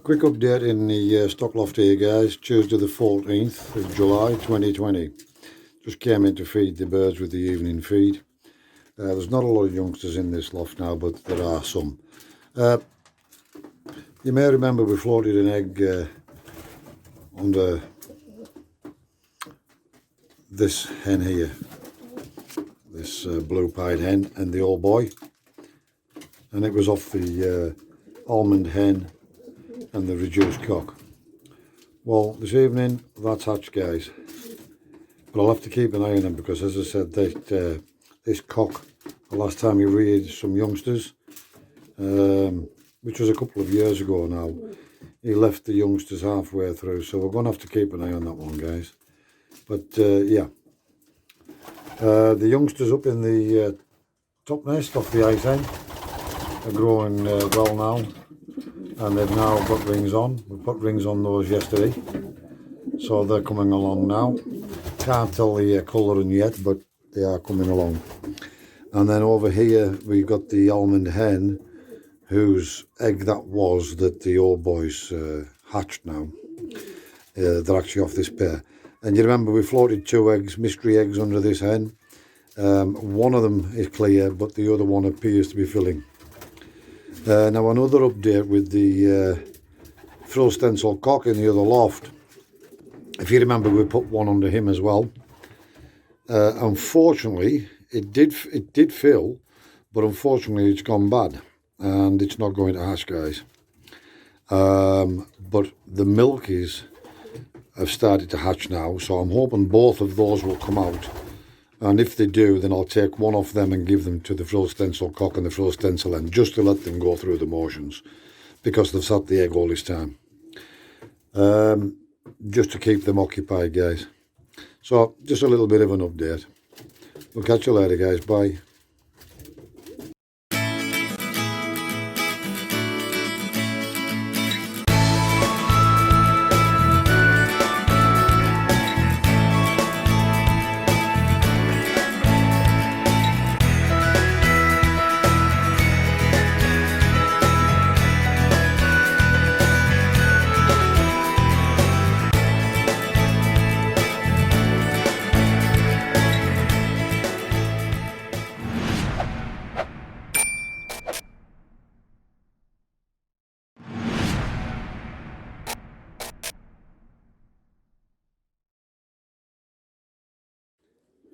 Quick update in the stock loft here, guys. Tuesday the 14th of July 2020. Just came in to feed the birds with the evening feed. There's not a lot of youngsters in this loft now, but there are some. You may remember we floated an egg under this hen here, this blue-pied hen and the old boy, and it was off the almond hen and the reduced cock. Well, this evening that's hatched, guys, but I'll have to keep an eye on them because, as I said, this cock, the last time he reared some youngsters, which was a couple of years ago now, he left the youngsters halfway through, so we're going to have to keep an eye on that one, guys. But yeah, the youngsters up in the top nest off the ice hen are growing well now, and they've now got rings on. We put rings on those yesterday, so they're coming along now. Can't tell the colouring yet, but they are coming along. And then over here we've got the almond hen, whose egg that was that the old boys hatched now. They're actually off this pair. And you remember we floated two eggs, mystery eggs, under this hen. One of them is clear, but the other one appears to be filling. Now another update with the frill stencil cock in the other loft. If you remember, we put one under him as well. Unfortunately, it did fill, but unfortunately it's gone bad and it's not going to hatch, guys. But the milkies have started to hatch now, so I'm hoping both of those will come out. And if they do, then I'll take one off them and give them to the frill stencil cock and the frill stencil hen, just to let them go through the motions, because they've sat the egg all this time. Just to keep them occupied, guys. So, just a little bit of an update. We'll catch you later, guys. Bye.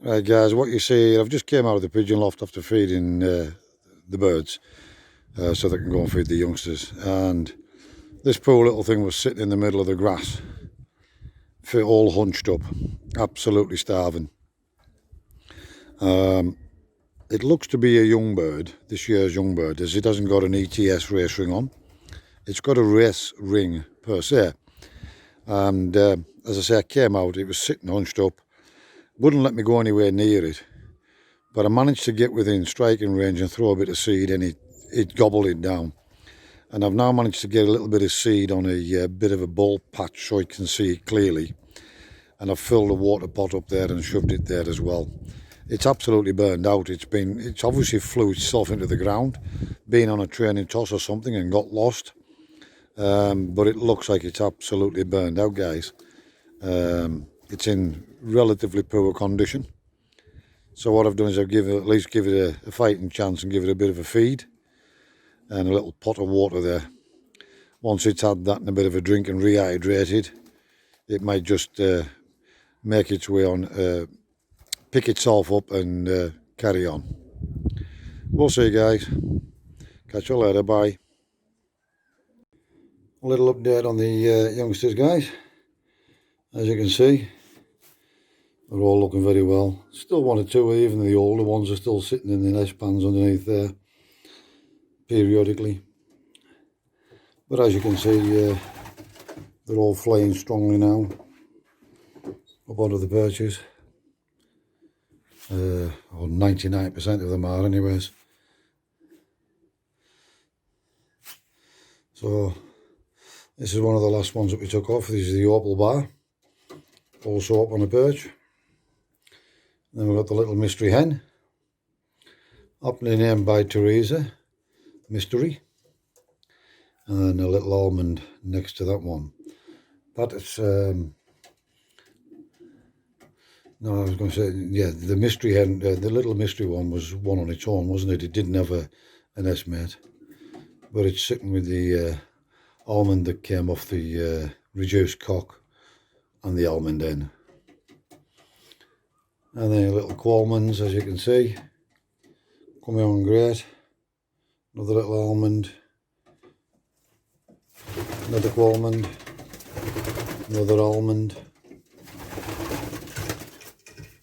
Right, guys, what you see, I've just came out of the pigeon loft after feeding the birds, so they can go and feed the youngsters, and this poor little thing was sitting in the middle of the grass, all hunched up, absolutely starving. It looks to be a young bird, this year's young bird, as it hasn't got an ETS race ring on. It's got a race ring per se, and as I say, I came out, it was sitting hunched up. Wouldn't let me go anywhere near it, but I managed to get within striking range and throw a bit of seed, and it gobbled it down. And I've now managed to get a little bit of seed on a bit of a bulb patch so I can see it clearly, and I've filled a water pot up there and shoved it there as well. It's absolutely burned out. It's obviously flew itself into the ground, been on a training toss or something and got lost, but it looks like it's absolutely burned out, guys. It's in relatively poor condition, so what I've done is I've at least give it a fighting chance and give it a bit of a feed and a little pot of water there. Once it's had that and a bit of a drink and rehydrated, it might just make its way on, pick itself up and carry on. We'll see, guys. Catch you later. Bye. A little update on the youngsters, guys. As you can see, they're all looking very well. Still one or two, even the older ones, are still sitting in the nest pans underneath there periodically. But as you can see, they're all flying strongly now up onto the perches. Or 99% of them are anyways. So this is one of the last ones that we took off. This is the opal bar, also up on a perch. Then we've got the little mystery hen, aptly named by Teresa, Mystery. and then a little almond next to that one. That is no, I was going to say, yeah, the mystery hen, the little mystery one was one on its own, wasn't it? It didn't have a nest mate, but it's sitting with the almond that came off the reduced cock and the almond hen. And then little Coleman's, as you can see, coming on great. Another little almond, another Coleman, another almond,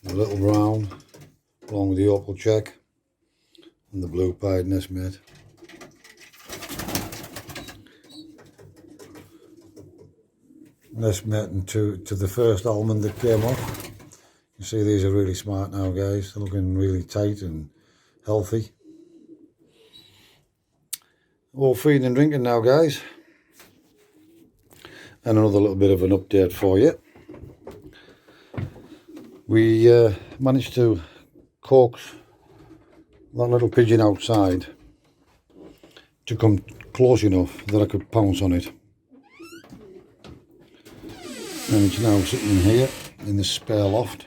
a little brown, along with the opal check, and the blue pied nest mate. Nest mate to the first almond that came off. You see these are really smart now, guys. They're looking really tight and healthy. All feeding and drinking now, guys. And another little bit of an update for you. We managed to coax that little pigeon outside to come close enough that I could pounce on it. And it's now sitting in here in the spare loft.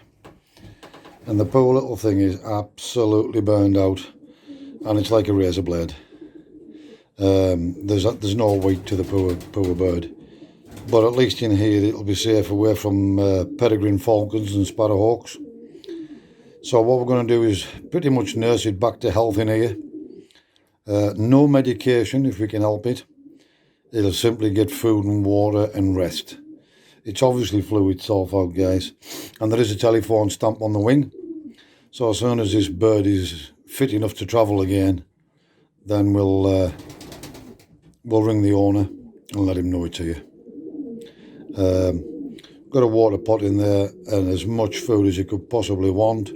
And the poor little thing is absolutely burned out, and it's like a razor blade. There's no weight to the poor bird, but at least in here it'll be safe away from peregrine falcons and sparrowhawks. So what we're going to do is pretty much nurse it back to health in here. No medication if we can help it. It'll simply get food and water and rest. It's obviously flew itself out, guys, and there is a telephone stamp on the wing. So as soon as this bird is fit enough to travel again, then we'll ring the owner and let him know it to you. Got a water pot in there and as much food as you could possibly want.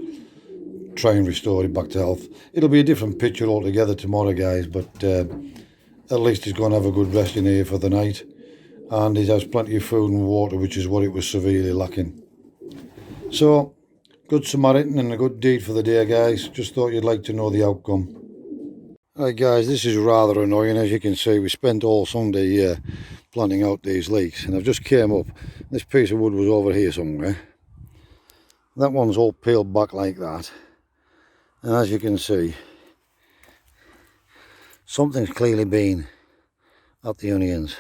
Try and restore it back to health. It'll be a different picture altogether tomorrow, guys, but at least he's going to have a good rest in here for the night, and it has plenty of food and water, which is what it was severely lacking. So, good Samaritan and a good deed for the day, guys. Just thought you'd like to know the outcome. Right, guys, this is rather annoying. As you can see, we spent all Sunday planning out these leaks, and I've just came up. This piece of wood was over here somewhere. That one's all peeled back like that, and as you can see, something's clearly been at the onions.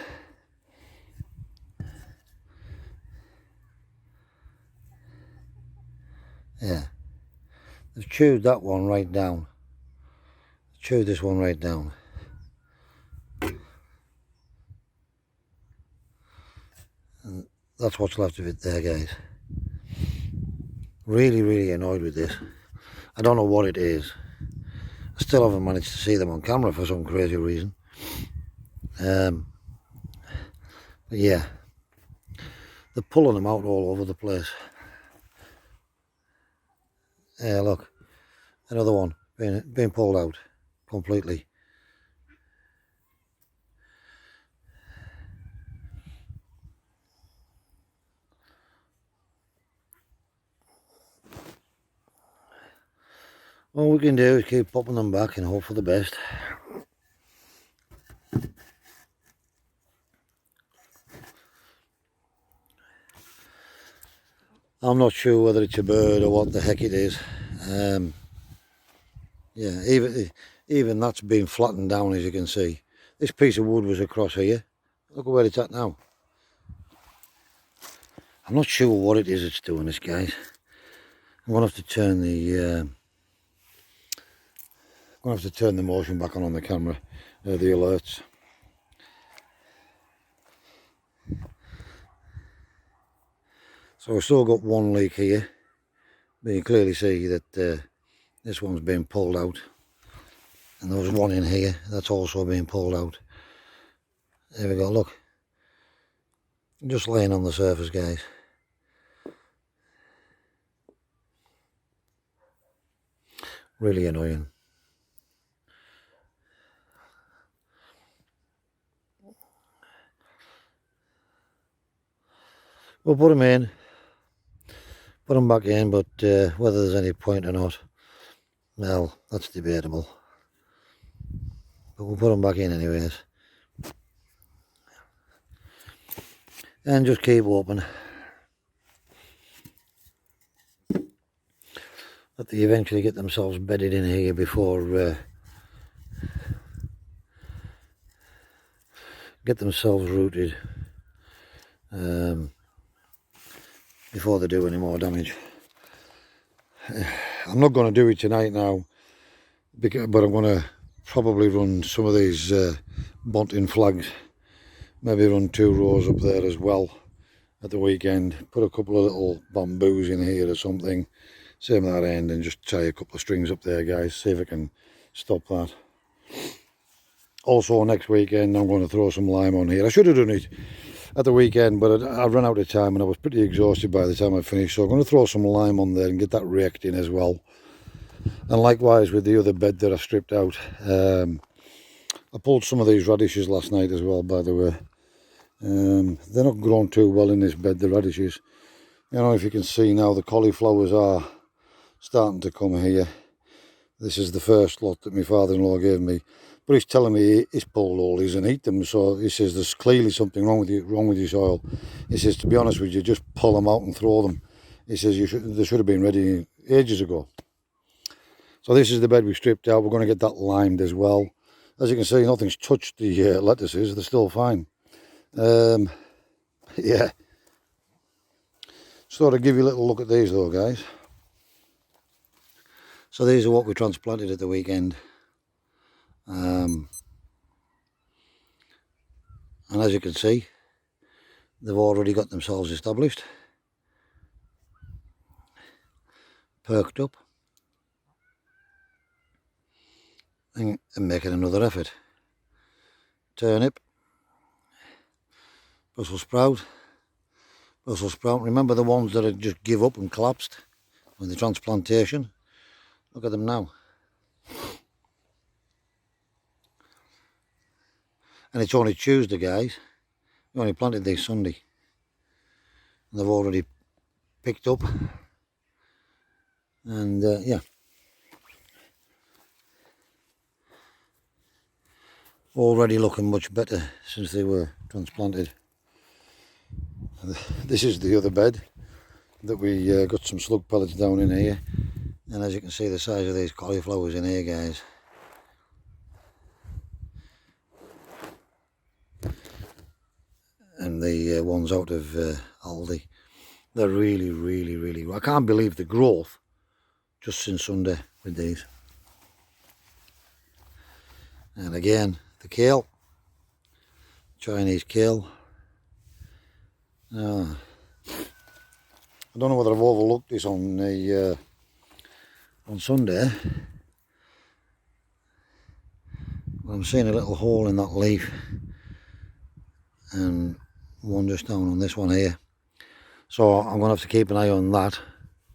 Yeah, they've chewed that one right down. Chewed this one right down. And that's what's left of it there, guys. Really annoyed with this. I don't know what it is. I still haven't managed to see them on camera for some crazy reason. But yeah, they're pulling them out all over the place. Yeah, look, another one being pulled out completely. All we can do is keep popping them back and hope for the best. I'm not sure whether it's a bird or what the heck it is. Yeah, even that's been flattened down, as you can see. This piece of wood was across here. Look at where it's at now. I'm not sure what it is it's doing this, guys. I'm gonna have to turn the motion back on the camera, the alerts. So we've still got one leak here, but you clearly see that this one's been pulled out, and there was one in here that's also been pulled out. There we go, look, just laying on the surface, guys. Really annoying. We'll put them in, put them back in, but whether there's any point or not, well, that's debatable. But we'll put them back in anyways. and just keep open. That they eventually get themselves bedded in here before get themselves rooted before they do any more damage. I'm not going to do it tonight now, but I'm going to probably run some of these bunting flags, maybe run 2 rows up there as well at the weekend, put a couple of little bamboos in here or something, same at that end, and just tie a couple of strings up there, guys, see if I can stop that. Also next weekend I'm going to throw some lime on here. I should have done it at the weekend, but I ran out of time and I was pretty exhausted by the time I finished, so I'm going to throw some lime on there and get that raked in as well. And likewise with the other bed that I stripped out. I pulled some of these radishes last night as well, by the way. They're not grown too well in this bed, the radishes. You know, if you can see now, the cauliflowers are starting to come here. This is the first lot that my father-in-law gave me, but he's telling me he's pulled all these and eat them. So he says there's clearly something wrong with your soil. He says, to be honest with you, just pull them out and throw them. He says they should have been ready ages ago. So this is the bed we stripped out. We're going to get that limed as well. As you can see, nothing's touched the lettuces. They're still fine. Yeah. Just thought I'd give you a little look at these though, guys. So these are what we transplanted at the weekend. And as you can see, they've already got themselves established, perked up, and making another effort. Turnip, Brussels sprout. Remember the ones that had just give up and collapsed with the transplantation? Look at them now. And it's only Tuesday, guys. We only planted these Sunday. And they've already picked up. And yeah. Already looking much better since they were transplanted. This is the other bed that we got some slug pellets down in here. And as you can see, the size of these cauliflowers in here, guys. And the ones out of Aldi, they're really, I can't believe the growth just since Sunday with these. And again, the kale, Chinese kale. I don't know whether I've overlooked this on the on Sunday, but I'm seeing a little hole in that leaf, and one just down on this one here. So I'm going to have to keep an eye on that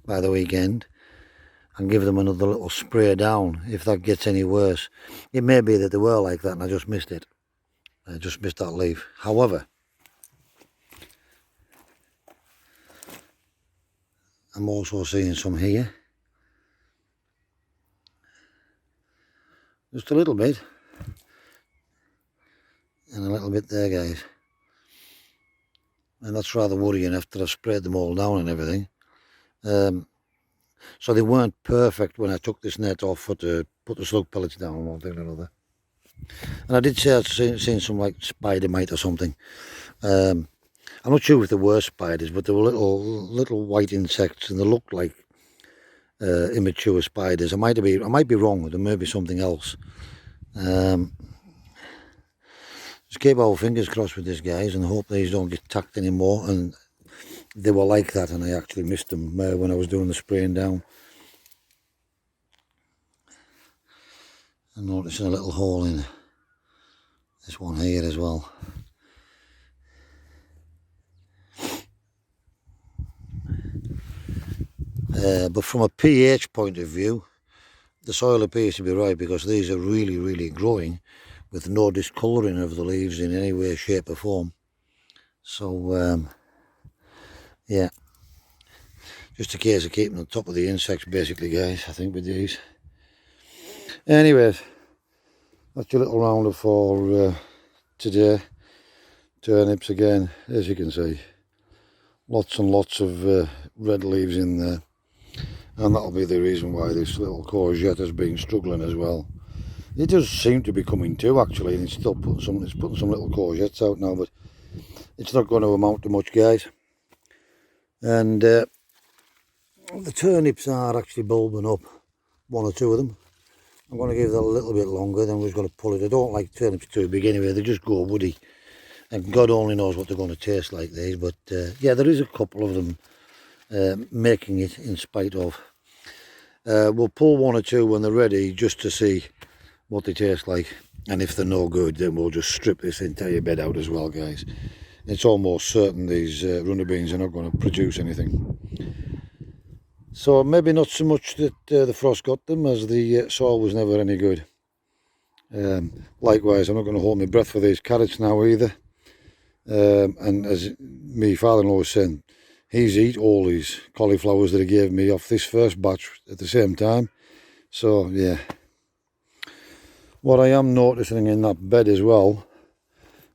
by the weekend and give them another little spray down if that gets any worse. It may be that they were like that and I just missed it. I just missed that leaf. However, I'm also seeing some here. Just a little bit. And a little bit there, guys. And that's rather worrying after I've sprayed them all down and everything. So they weren't perfect when I took this net off to put the slug pellets down and one thing or another. And I did say I'd seen some like spider mite or something. I'm not sure if they were spiders, but they were little white insects, and they looked like immature spiders. I might be wrong. There may be something else. Just keep our fingers crossed with this, guys, and hope these don't get tacked anymore. And they were like that, and I actually missed them when I was doing the spraying down. I'm noticing a little hole in this one here as well. But from a pH point of view, the soil appears to be right, because these are really growing with no discolouring of the leaves in any way, shape or form. So yeah, just a case of keeping on top of the insects basically, guys, I think, with these. Anyways, that's your little roundup for today. turnips again, as you can see. Lots and lots of red leaves in there. And that'll be the reason why this little courgette has been struggling as well. It does seem to be coming to actually, and it's still putting some little courgettes out now, but it's not going to amount to much, guys. And the turnips are actually bulbing up, one or two of them. I'm going to give that a little bit longer, then we're going to pull it. I don't like turnips too big anyway, they just go woody. And God only knows what they're going to taste like, these. But yeah, there is a couple of them making it in spite of. We'll pull one or two when they're ready just to see what they taste like, and if they're no good then we'll just strip this entire bed out as well, guys. It's almost certain these runner beans are not going to produce anything. So maybe not so much that the frost got them, as the soil was never any good. Likewise, I'm not going to hold my breath for these carrots now either. And as my father-in-law was saying, he's eat all these cauliflowers that he gave me off this first batch at the same time. So yeah, what I am noticing in that bed as well,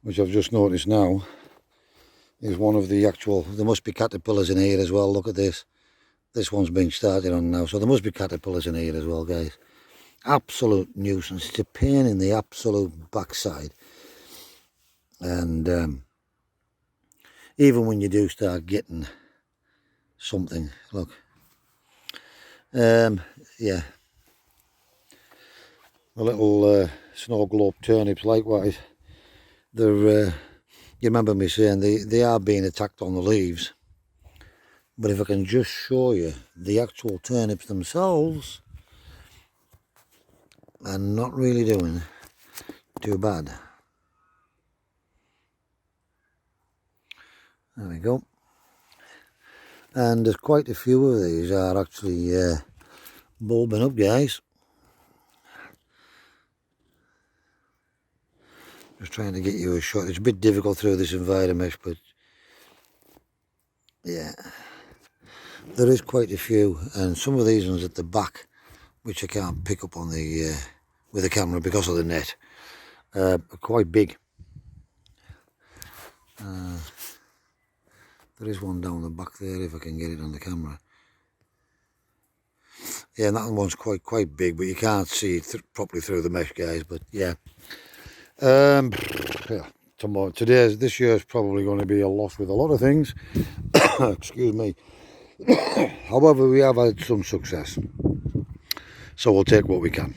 which I've just noticed now, is one of the actual, there must be caterpillars in here as well. Look at this, this one's been started on now, so there must be caterpillars in here as well, guys. Absolute nuisance. It's a pain in the absolute backside. And even when you do start getting something, look, yeah, the little snow globe turnips likewise, they're you remember me saying they are being attacked on the leaves, but if I can just show you the actual turnips themselves, are not really doing too bad. There we go. And there's quite a few of these are actually bulbing up, guys. Just trying to get you a shot. It's a bit difficult through this environment, but yeah, there is quite a few, and some of these ones at the back, which I can't pick up on the with the camera because of the net, are quite big. There is one down the back there if I can get it on the camera. Yeah, and that one's quite big, but you can't see it properly through the mesh, guys. But yeah, yeah. This year is probably going to be a loss with a lot of things. Excuse me. However, we have had some success, so we'll take what we can.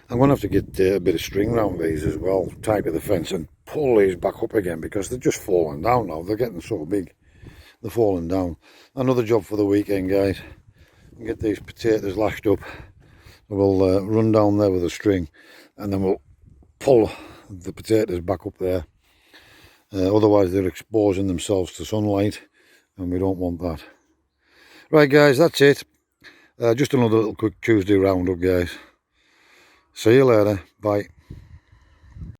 I'm going to have to get a bit of string around these as well, tied to the fence, and pull these back up again because they're just falling down now. They're getting so big, they're falling down. Another job for the weekend, guys. Get these potatoes lashed up. We'll run down there with a string, and then we'll pull the potatoes back up there. Otherwise, they're exposing themselves to sunlight, and we don't want that. Right, guys, that's it. Just another little quick Tuesday roundup, guys. See you later. Bye.